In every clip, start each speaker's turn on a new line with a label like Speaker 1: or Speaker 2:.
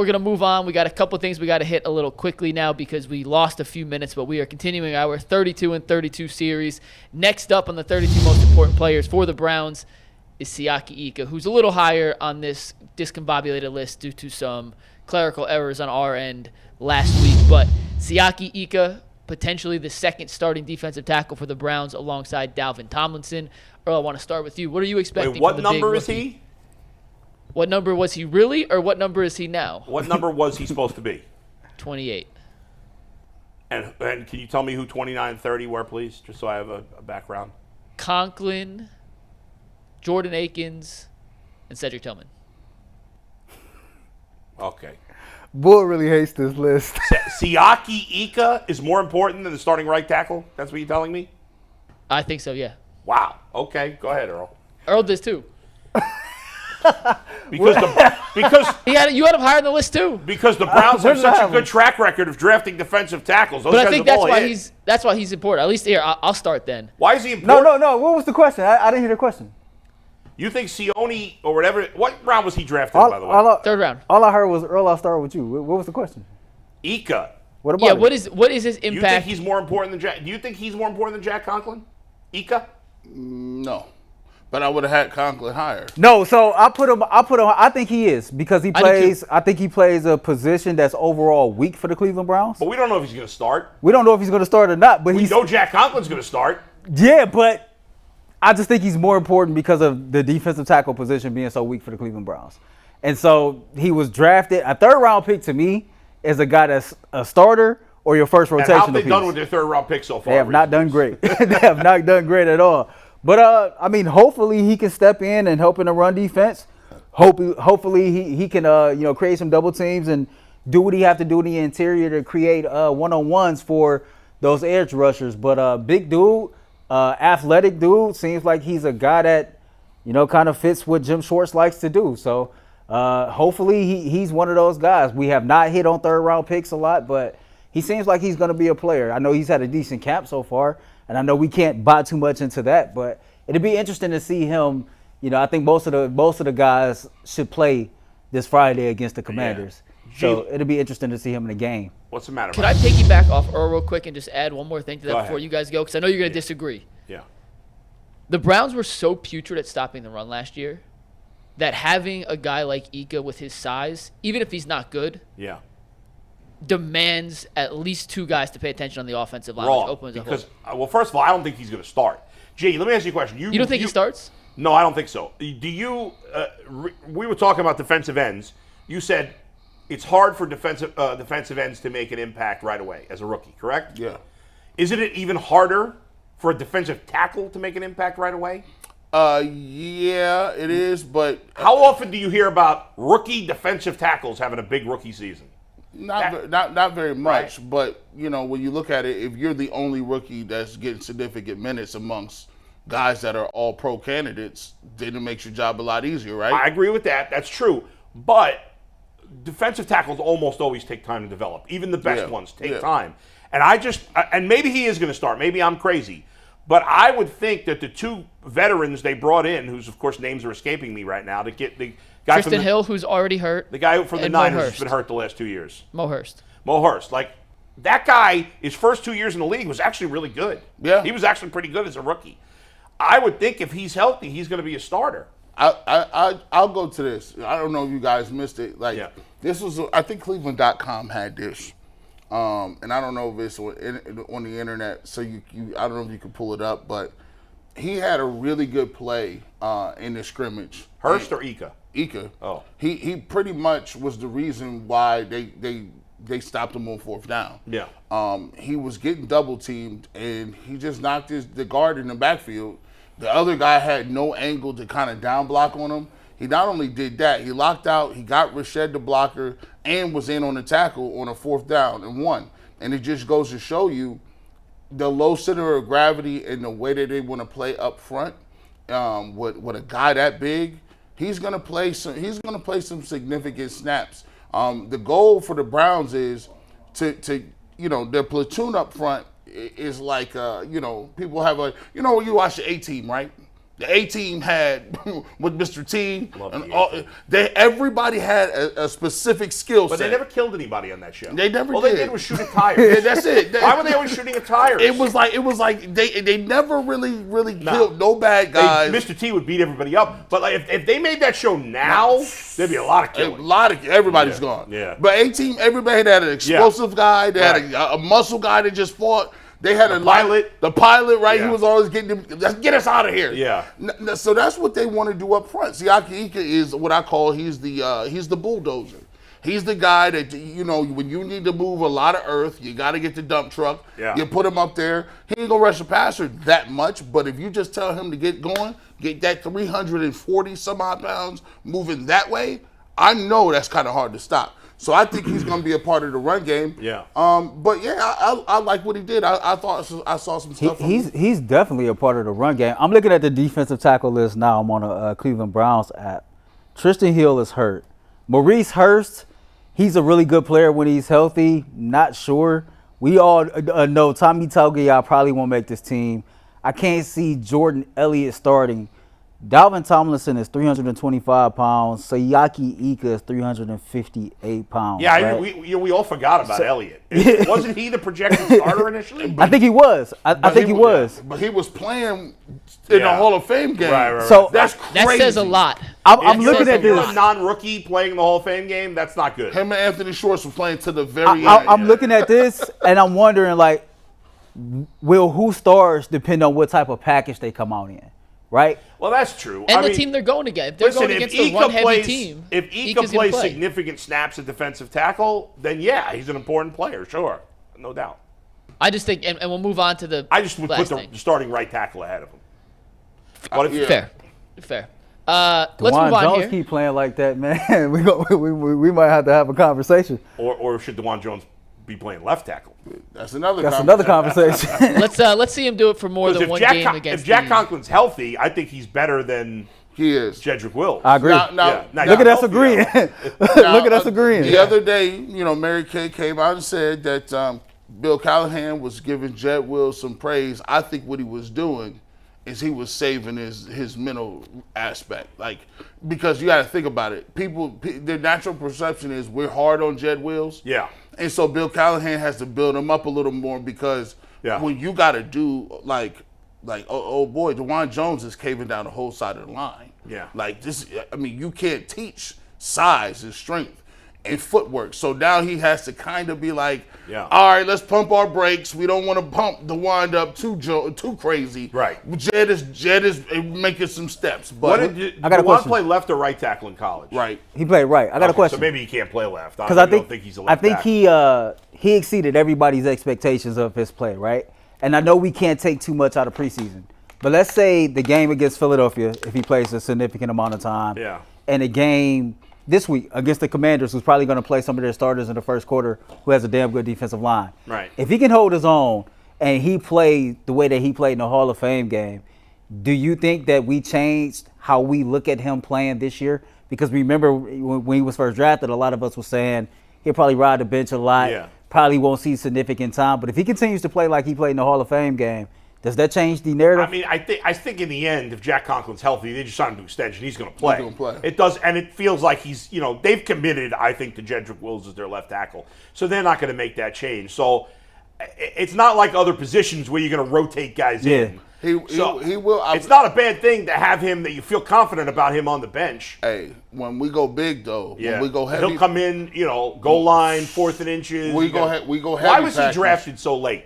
Speaker 1: We're going to move on. We got a couple things we got to hit a little quickly now because we lost a few minutes, but we are continuing our 32 and 32 series. Next up on the 32 most important players for the Browns is Siaki Ika, who's a little higher on this discombobulated list due to some clerical errors on our end last week. But Siaki Ika, potentially the second starting defensive tackle for the Browns alongside Dalvin Tomlinson. Earl, I want to start with you. What are you expecting?
Speaker 2: Wait, what
Speaker 1: from the
Speaker 2: number
Speaker 1: big
Speaker 2: is
Speaker 1: rookie?
Speaker 2: he?
Speaker 1: What number was he really, or what number is he now?
Speaker 2: What number was he supposed to be?
Speaker 1: 28.
Speaker 2: And can you tell me who 29 and 30 were, please, just so I have a background?
Speaker 1: Conklin, Jordan Akins, and Cedric Tillman.
Speaker 2: Okay.
Speaker 3: Bull really hates this list.
Speaker 2: Siaki Ika is more important than the starting right tackle? That's what you're telling me?
Speaker 1: I think so, yeah.
Speaker 2: Wow. Okay. Go ahead, Earl.
Speaker 1: Earl does too.
Speaker 2: Because
Speaker 1: you had him higher on the list too.
Speaker 2: Because the Browns have such a good track record of drafting defensive tackles. Those
Speaker 1: But I
Speaker 2: guys
Speaker 1: think
Speaker 2: have
Speaker 1: that's why he's important. At least here, I'll start then.
Speaker 2: Why is he important?
Speaker 3: No. What was the question? I didn't hear the question.
Speaker 2: You think Sione or whatever? What round was he drafted, by the way?
Speaker 1: Third round.
Speaker 3: All I heard was Earl. I'll start with you. What was the question?
Speaker 2: Ika.
Speaker 3: What about?
Speaker 1: Yeah.
Speaker 3: it?
Speaker 1: What is his impact?
Speaker 2: You think he's more important than Jack? Do you think he's more important than Jack Conklin? Ika?
Speaker 4: No, but I would have had Conklin higher.
Speaker 3: No, so I put him. I think he is because he plays. I think he plays a position that's overall weak for the Cleveland Browns.
Speaker 2: But we don't know if he's going to start.
Speaker 3: We don't know if he's going to start or not. But
Speaker 2: We know Jack Conklin's going to start.
Speaker 3: Yeah, but I just think he's more important because of the defensive tackle position being so weak for the Cleveland Browns. And so he was drafted. A third-round pick to me is a guy that's a starter or your first rotational piece.
Speaker 2: And how have they done with their third-round pick so far?
Speaker 3: They have not done great. They have not done great at all. But, I mean, hopefully he can step in and help in the run defense. Hopefully he can, create some double teams and do what he have to do in the interior to create one-on-ones for those edge rushers. But big dude. Athletic dude, seems like he's a guy that, kind of fits what Jim Schwartz likes to do. So hopefully he's one of those guys. We have not hit on third-round picks a lot, but he seems like he's going to be a player. I know he's had a decent camp so far, and I know we can't buy too much into that, but it'll be interesting to see him. I think most of the guys should play this Friday against the Commanders. Yeah. So it'll be interesting to see him in the game.
Speaker 2: What's the matter?
Speaker 1: Can I piggyback off Earl real quick and just add one more thing to that before you guys go? Because I know you're going to disagree.
Speaker 2: Yeah.
Speaker 1: The Browns were so putrid at stopping the run last year that having a guy like Ika with his size, even if he's not good, demands at least two guys to pay attention on the offensive line.
Speaker 2: Wrong.
Speaker 1: Which opens
Speaker 2: Because, well, first of all, I don't think he's going to start. Jay, let me ask you a question. You
Speaker 1: don't think he starts?
Speaker 2: No, I don't think so. Do you we were talking about defensive ends. You said it's hard for defensive ends to make an impact right away as a rookie, correct?
Speaker 4: Yeah.
Speaker 2: Isn't it even harder for a defensive tackle to make an impact right away?
Speaker 4: Yeah, it is, but
Speaker 2: how often do you hear about rookie defensive tackles having a big rookie season?
Speaker 4: Not very much,
Speaker 2: right.
Speaker 4: But when you look at it, if you're the only rookie that's getting significant minutes amongst guys that are all pro candidates, then it makes your job a lot easier, right?
Speaker 2: I agree with that. That's true. But defensive tackles almost always take time to develop. Even the best ones take time. And and maybe he is going to start. Maybe I'm crazy. But I would think that the two veterans they brought in, whose, of course, names are escaping me right now, to get the guy
Speaker 1: Tristan Hill, who's already hurt.
Speaker 2: The guy from the Niners has been hurt the last 2 years.
Speaker 1: Mo Hurst.
Speaker 2: Like, that guy, his first 2 years in the league was actually really good.
Speaker 4: Yeah.
Speaker 2: He was actually pretty good as a rookie. I would think if he's healthy, he's going to be a starter.
Speaker 4: I'll go to this. I don't know if you guys missed it. This was, I think Cleveland.com had this. And I don't know if it's on the internet, so I don't know if you can pull it up, but he had a really good play in the scrimmage.
Speaker 2: Hurst or Ika?
Speaker 4: Ika.
Speaker 2: Oh.
Speaker 4: He pretty much was the reason why they stopped him on fourth down.
Speaker 2: Yeah.
Speaker 4: He was getting double teamed, and he just knocked the guard in the backfield. The other guy had no angle to kind of down block on him. He not only did that, he locked out, he got Rashad the blocker, and was in on the tackle on a fourth down and won. And it just goes to show you the low center of gravity and the way that they want to play up front. With a guy that big, he's gonna play some significant snaps. The goal for the Browns is to their platoon up front is like people have when you watch the A-Team, right? The A-team had with Mr. T.
Speaker 2: Love
Speaker 4: And
Speaker 2: the
Speaker 4: everybody had a specific skill set.
Speaker 2: But they never killed anybody on that show.
Speaker 4: They never
Speaker 2: All
Speaker 4: did.
Speaker 2: they did was shoot at tires.
Speaker 4: Yeah, that's it.
Speaker 2: Why were they always shooting at tires?
Speaker 4: It was like they never really killed no bad guys.
Speaker 2: Mr. T would beat everybody up. But like if they made that show now, there'd be a lot of killing.
Speaker 4: Everybody's gone.
Speaker 2: Yeah.
Speaker 4: But A-team, everybody had an explosive guy. They had a muscle guy that just fought. They had a
Speaker 2: pilot.
Speaker 4: The pilot, right?
Speaker 2: Yeah.
Speaker 4: He was always getting them. Let's get us out of here.
Speaker 2: Yeah.
Speaker 4: So that's what they want to do up front. Siaki Ika is what I call he's the bulldozer. He's the guy that, when you need to move a lot of earth, you got to get the dump truck.
Speaker 2: Yeah.
Speaker 4: You put him up there. He ain't gonna rush the passer that much, but if you just tell him to get going, get that 340 some odd pounds moving that way, I know that's kind of hard to stop. So I think he's going to be a part of the run game.
Speaker 2: Yeah.
Speaker 4: But yeah, I like what he did. I thought I saw some stuff.
Speaker 3: He's definitely a part of the run game. I'm looking at the defensive tackle list now. I'm on a Cleveland Browns app. Tristan Hill is hurt. Maurice Hurst, he's a really good player when he's healthy. Not sure. We all know Tommy Togiai probably won't make this team. I can't see Jordan Elliott starting. Dalvin Tomlinson is 325 pounds. Siaki Ika is 358 pounds.
Speaker 2: Yeah,
Speaker 3: right?
Speaker 2: we all forgot about Elliott. Wasn't he the projected starter initially?
Speaker 3: I think he was. I think he was.
Speaker 4: But he was playing in the Hall of Fame game.
Speaker 2: Right.
Speaker 3: So
Speaker 4: that's crazy.
Speaker 1: That says a lot.
Speaker 3: I'm looking at
Speaker 2: You're
Speaker 3: this.
Speaker 2: a non-rookie playing the Hall of Fame game. That's not good.
Speaker 4: Him and Anthony Schwartz were playing to the very end.
Speaker 3: I'm looking at this and I'm wondering, like, will who stars depend on what type of package they come out in, right?
Speaker 2: Well, that's true.
Speaker 1: And the team they're going against. If they're going against a run-heavy team,
Speaker 2: if Ika
Speaker 1: Ika's gonna
Speaker 2: plays
Speaker 1: play.
Speaker 2: significant snaps at defensive tackle, then yeah, he's an important player, sure, no doubt.
Speaker 1: I just think, and we'll move on to the
Speaker 2: I just would put
Speaker 1: last
Speaker 2: the
Speaker 1: thing.
Speaker 2: starting right tackle ahead of him. But if,
Speaker 1: Fair. Let's move on
Speaker 3: Jones
Speaker 1: here.
Speaker 3: keep playing like that, man. We might have to have a conversation.
Speaker 2: Or should DeJuan Jones be playing left tackle?
Speaker 4: That's another
Speaker 3: conversation.
Speaker 1: Let's see him do it for more than
Speaker 2: Because
Speaker 1: one
Speaker 2: if
Speaker 1: game against
Speaker 2: if Jack
Speaker 1: the-
Speaker 2: Conklin's healthy, I think he's better than
Speaker 4: He is.
Speaker 2: Jedrick Wills.
Speaker 3: I agree.
Speaker 4: Now,
Speaker 3: Look at us agreeing. Look at us agreeing.
Speaker 4: The other day, Mary Kay came out and said that Bill Callahan was giving Jed Wills some praise. I think what he was doing is he was saving his mental aspect. Like, because you got to think about it. Their natural perception is we're hard on Jed Wills.
Speaker 2: Yeah.
Speaker 4: And so Bill Callahan has to build him up a little more because when you got to do like oh boy, DeJuan Jones is caving down the whole side of the line.
Speaker 2: Yeah.
Speaker 4: Like this, I mean, you can't teach size and strength and footwork. So now he has to kind of be like, all right, let's pump our brakes. We don't want to pump the wind up too crazy.
Speaker 2: Right.
Speaker 4: Jed is making some steps. But
Speaker 3: I got a question.
Speaker 2: play left or right tackle in college?
Speaker 4: right.
Speaker 3: He played right. I got a question.
Speaker 2: So maybe he can't play left.
Speaker 3: Because I
Speaker 2: don't think he's a left
Speaker 3: tackle. He exceeded everybody's expectations of his play, right? And I know we can't take too much out of preseason, but let's say the game against Philadelphia, if he plays a significant amount of time, and a game this week against the Commanders, who's probably going to play some of their starters in the first quarter, who has a damn good defensive line.
Speaker 2: Right.
Speaker 3: If he can hold his own and he played the way that he played in the Hall of Fame game, do you think that we changed how we look at him playing this year? Because remember when he was first drafted, a lot of us were saying he'll probably ride the bench a lot, probably won't see significant time. But if he continues to play like he played in the Hall of Fame game, does that change the narrative?
Speaker 2: I mean, I think in the end, if Jack Conklin's healthy, they just sign him to extension. He's going to play.
Speaker 4: He's gonna play.
Speaker 2: It does, and it feels like he's, they've committed, I think, to Jedrick Wills as their left tackle. So they're not going to make that change. So it's not like other positions where you're going to rotate guys in.
Speaker 4: He will.
Speaker 2: It's not a bad thing to have him, that you feel confident about him on the bench.
Speaker 4: Hey, when we go big though, when we go heavy,
Speaker 2: he'll come in, goal line, 4th and inches.
Speaker 4: We go heavy.
Speaker 2: Why was he drafted so late?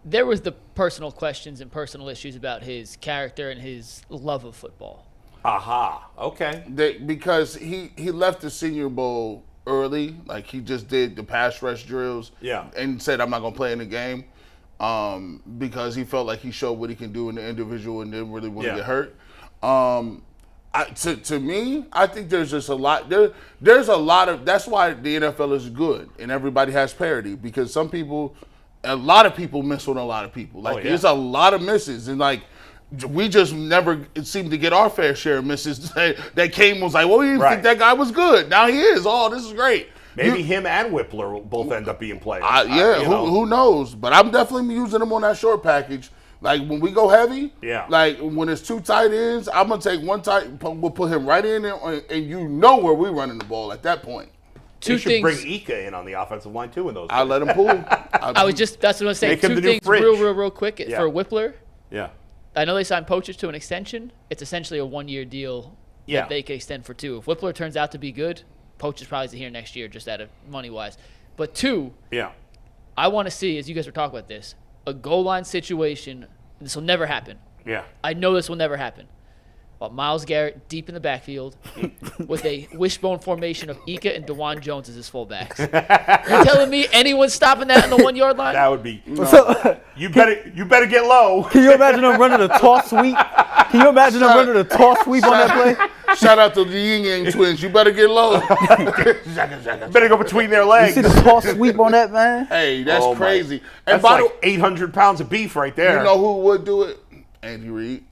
Speaker 1: There was the personal questions and personal issues about his character and his love of football.
Speaker 2: Aha. Okay.
Speaker 4: Because he left the Senior Bowl early, like he just did the pass rush drills, and said I'm not gonna play in the game, because he felt like he showed what he can do in the individual and didn't really want to get hurt. To me, I think there's just a lot. There's a lot of. That's why the NFL is good and everybody has parity, because a lot of people miss on a lot of people. Like there's a lot of misses, and like we just never seem to get our fair share of misses. That came was like, well, we didn't think that guy was good. Now he is. Oh, this is great.
Speaker 2: Maybe him and Whippler will both end up being players.
Speaker 4: Who knows? But I'm definitely using him on that short package Like when we go heavy,
Speaker 2: Yeah.
Speaker 4: like when it's 2 tight ends, I'm gonna take one tight. We'll put him right in there, and you know where we're running the ball at that point.
Speaker 2: They
Speaker 1: Two
Speaker 2: should
Speaker 1: things.
Speaker 2: bring Ika in on the offensive line too in those.
Speaker 4: I let him pull.
Speaker 1: That's what I'm saying.
Speaker 2: Make him
Speaker 1: Two
Speaker 2: the new
Speaker 1: things
Speaker 2: Fridge.
Speaker 1: real quick.
Speaker 2: Yeah.
Speaker 1: For Whippler,
Speaker 2: Yeah.
Speaker 1: I know they signed Poachers to an extension. It's essentially a 1-year deal
Speaker 2: Yeah.
Speaker 1: that they can extend for 2. If Whippler turns out to be good, Poachers probably is here next year, just out of money-wise. But 2,
Speaker 2: Yeah.
Speaker 1: I want to see, as you guys were talking about this, a goal line situation. This will never happen.
Speaker 2: Yeah.
Speaker 1: I know this will never happen. But Myles Garrett deep in the backfield with a wishbone formation of Ika and DeJuan Jones as his fullbacks. You're telling me anyone's stopping that on the 1-yard line?
Speaker 2: That would be.
Speaker 3: So,
Speaker 2: You better get low.
Speaker 3: can you imagine them running a toss sweep? Can you imagine them running a toss sweep on that play?
Speaker 4: Shout out to the Yin Yang twins. You better get low.
Speaker 2: Better go between their
Speaker 3: You
Speaker 2: legs.
Speaker 3: see the toss sweep on that, man?
Speaker 4: Hey, that's
Speaker 2: Oh, my.
Speaker 4: crazy. And
Speaker 2: That's
Speaker 4: by
Speaker 2: like 800 pounds of beef right there.
Speaker 4: you know who would do it? Andy Reid.